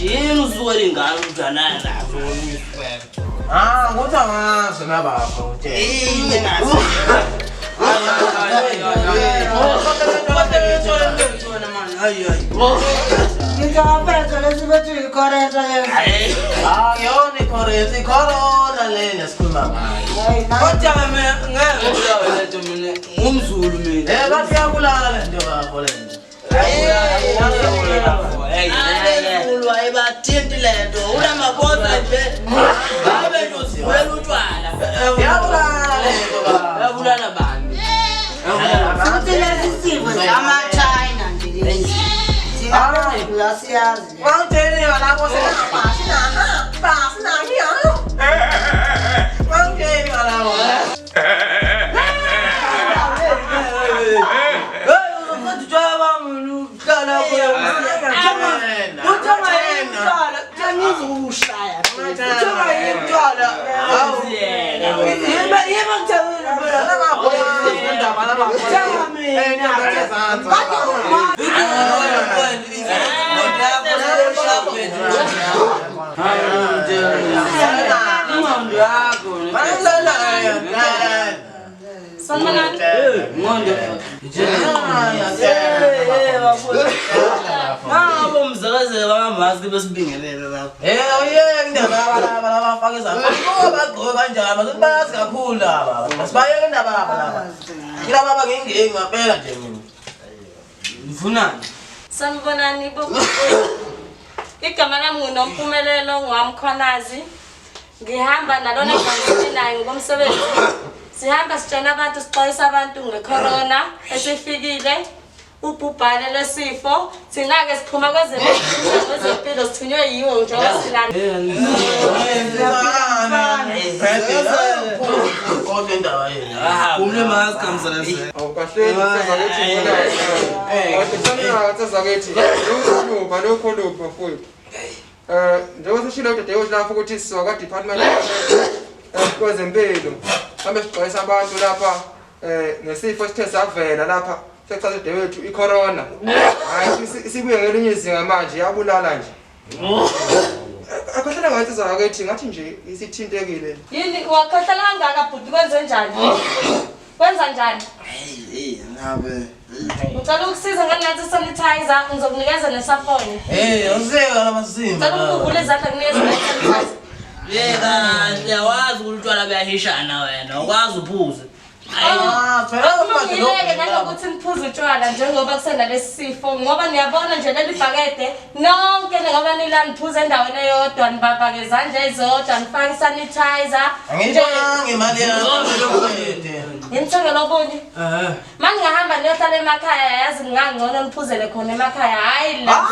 yini usuke lingalo ujana nazo ngothi angazi nabapha uthe. Ngiyaphetha lesi bethu ikhorenta yethu. Yona ikhorenta ikhorona lena sikhuluma ngayo. kodwa mina ngeke letho mina ngumzulu mina Bathi yabulala nje bafo lena. Ayezulu ayibathinti lento unamaboza nje babe nje usiwela utshwala Yabulala lento baba. yabulala bani Futhi lesi sifo ama-China nje lesi. Thina siyazi. Wangitshela lapho sinahiyo. Wangitshela lapho. Mzakazela bangamaski besibingelele lapho. Bafake izafo bagqoke kanjani bathi bayazi kakhulu laba. Asibayeke indaba laba. Kila baba ngingengi ngaphela nje mina. Ngifunani? Sanibonani bokuqala. Igama lami nguNompumelelo ngwamkhwanazi. Ngihamba nalona ngizweni naye ngomsebenzi. Sihamba sitshela abantu sixwayisa abantu ngecorona esifikile. Ubhubhane lesifo thina ke siphuma kwezempilo sithunywe yiwo njengoba silana Kodwa indaba yini? Umle mask kamzalase. Awukahleli sazakethi. Ukhulupha lokhulupha futhi. Njengoba sishilo ukuthi lapho ukuthi siwa ka department kwezempilo. Hambe sixwayisa abantu lapha nesifo sithe savela lapha. Sechaze dewethu icorona. Hayi sibuye ngelinye izinga manje yabulala nje. Akhohlela ngathi zakethi ngathi nje isithintekile. yini wakhohlela kangaka bhuti kwenze njani kwenza njani Ngabe. ngicela ukusiza ngenathi sanitizer ngizokunikeza nesafonyo Useka lamasimba. ngicela ukuvula izandla kunikeza nesanitizer Yawazi ukuthi utshwala buyahishana wena ukwazi uphuze Ngileke nanokuthi niphuze utshwala njengoba kusenalesi sifo ngoba niyabona nje leli bhakede nonke ngoba nilaniphuza endaweni eyodwa nibabhaka izandla ezodwa nifake isanitizer Angiyibonanga imali yakho. ngimthengela okunye manje ngihamba niyohlala emakhaya yazi ngingangcono niphuzele khona emakhaya hayi la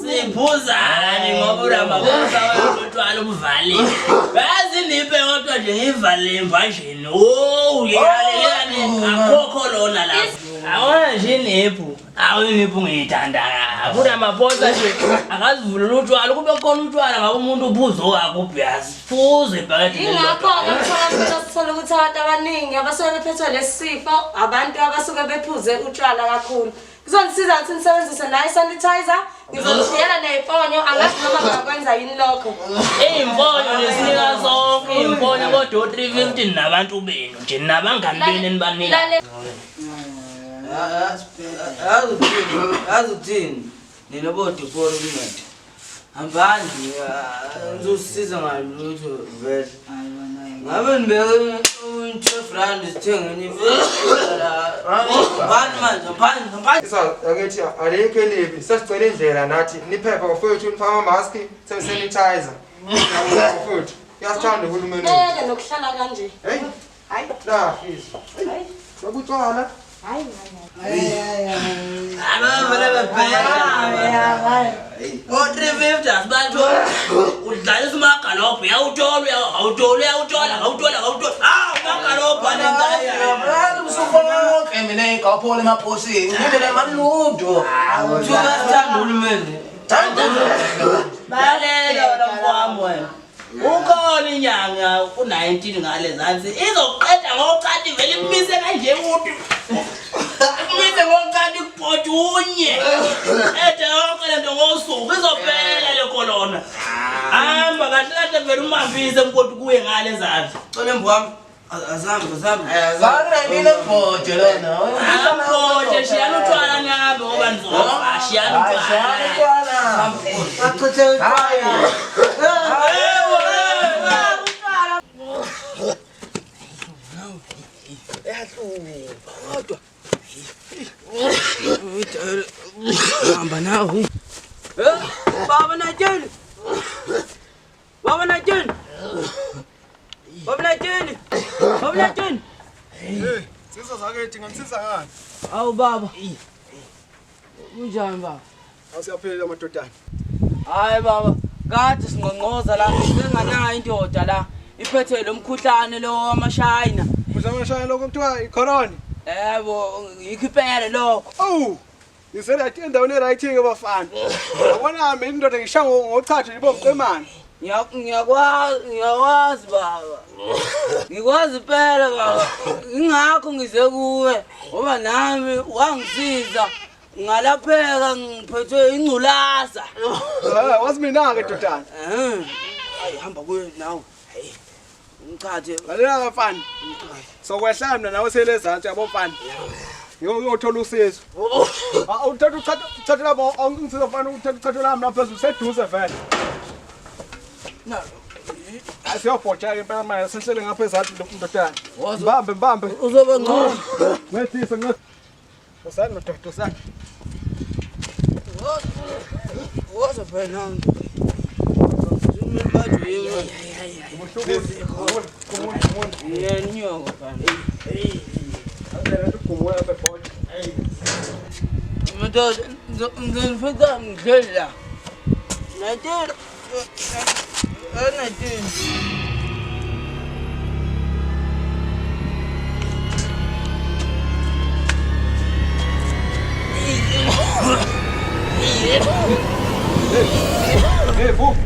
siphuzani ngoba unamaboza wetshwala ubuvaliwe yazi niphe kodwa nje ngivale emvanjeni uyalelani akukho lona lapho awona nje iniphu awiniphu ngiyithanda kabi unamaboza nje akazivulula utshwala kube khona utshwala ngabe umuntu uphuzo wakuphi yazi phuze ibhakede ingakho-ke mtholampilo sithola ukuthi abantu abaningi abasuke bephethwe lesi sifo abantu abasuke bephuze utshwala kakhulu kuzongisiza ukuthi nisebenzise nayo isanitizer ngizonishiyela neyifonyo angazi noma ngakwenza yini lokho iy'mfonyo nesinika zonke iy'mfonyo kodwa o-350 nabantu benu nje nabangani benu enibanika Yazi uthini ninobodiporo kunathi hambani ngizosisiza ngalutho vele ngabe nibeke u-12 sithengeni ngani manje ngaphandle Sazakethi alikho elibi. Sasicela indlela nathi niphepha bafowethu nifake ama-mask sanitizer. Futhi yasithanda uhulumeni. eke nokuhlala kanje Hayi la fisa. Sokutshwala. abavele bebheka o-350 asibathola udlalisa umagalobho uyawuthola umagalobho Usukonke mina ngikawuphola emaphosini. Ngibele maludo. sithanda uhulumeni balela wena mfowami wena ukhona inyanga u-19 ngale zansi izoqeda ngocathi vele imise kanje ukuthi imise ngocathi kubhodunye ethe yonke lento ngosuku izophela le hamba kahle kahle vele umavise mkoti kuye ngale zandla Colembu wami. Azambe. Zana ngine mboje lona. amboje shiyana utshwala ngihambe ngoba nizofa shiyana utshwala Achithe utshwala. Hamba nawe. Baba Najeni. Baba Najeni. Baba Najeni. Baba Najeni. Sisa zakethi ngamsiza ngani? Awu baba. Unjani baba? Awusiyaphila amadodana. Hayi baba, kade singqongqoza la singanayo indoda la iphethe lo mkhuhlane lo wamashayina. Uzamashaya lokho kuthiwa icorona. Yebo, ikhipele lokho. Oh. Ngisela athi endaweni right-ke bafana. Yabona mina indoda ngisha ngochatha ibomcemane. Ngiyakwazi baba. Ngikwazi phela baba. Ingakho ngize kuwe ngoba nami wangisiza. Ngalapheka ngiphethwe ingculaza. Wazi mina ke dodana. Hayi hamba kuye nawe. Hey. Ngicathe. Lalela bafana. Sokwehla mina nawe selezansi yabofana. Ngiyothola usizo. Uthatha lapho angisiza mfana uthatha lami lapha phezulu seduze vele. No. Asiyobhotsha ke impela manje sehlele ngapha ezantsi ndodana. Mbambe. Uzoba ngcono. Ngethisa ngeth. Usana ndoda. Woza phela. Zumembaje yini? Yena nyoko phela. Mntodo ngizofika ngidlela. Natela. Natela. Hey, bu.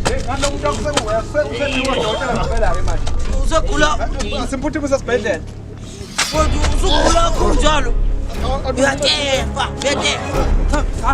Hey, ngalo umuntu akusebenza usethi udokotela ngaphela ke manje. Usegula. Simputhi kusesibhedlela. Kodwa usugula kunjalo. Uyatefa. Hamba.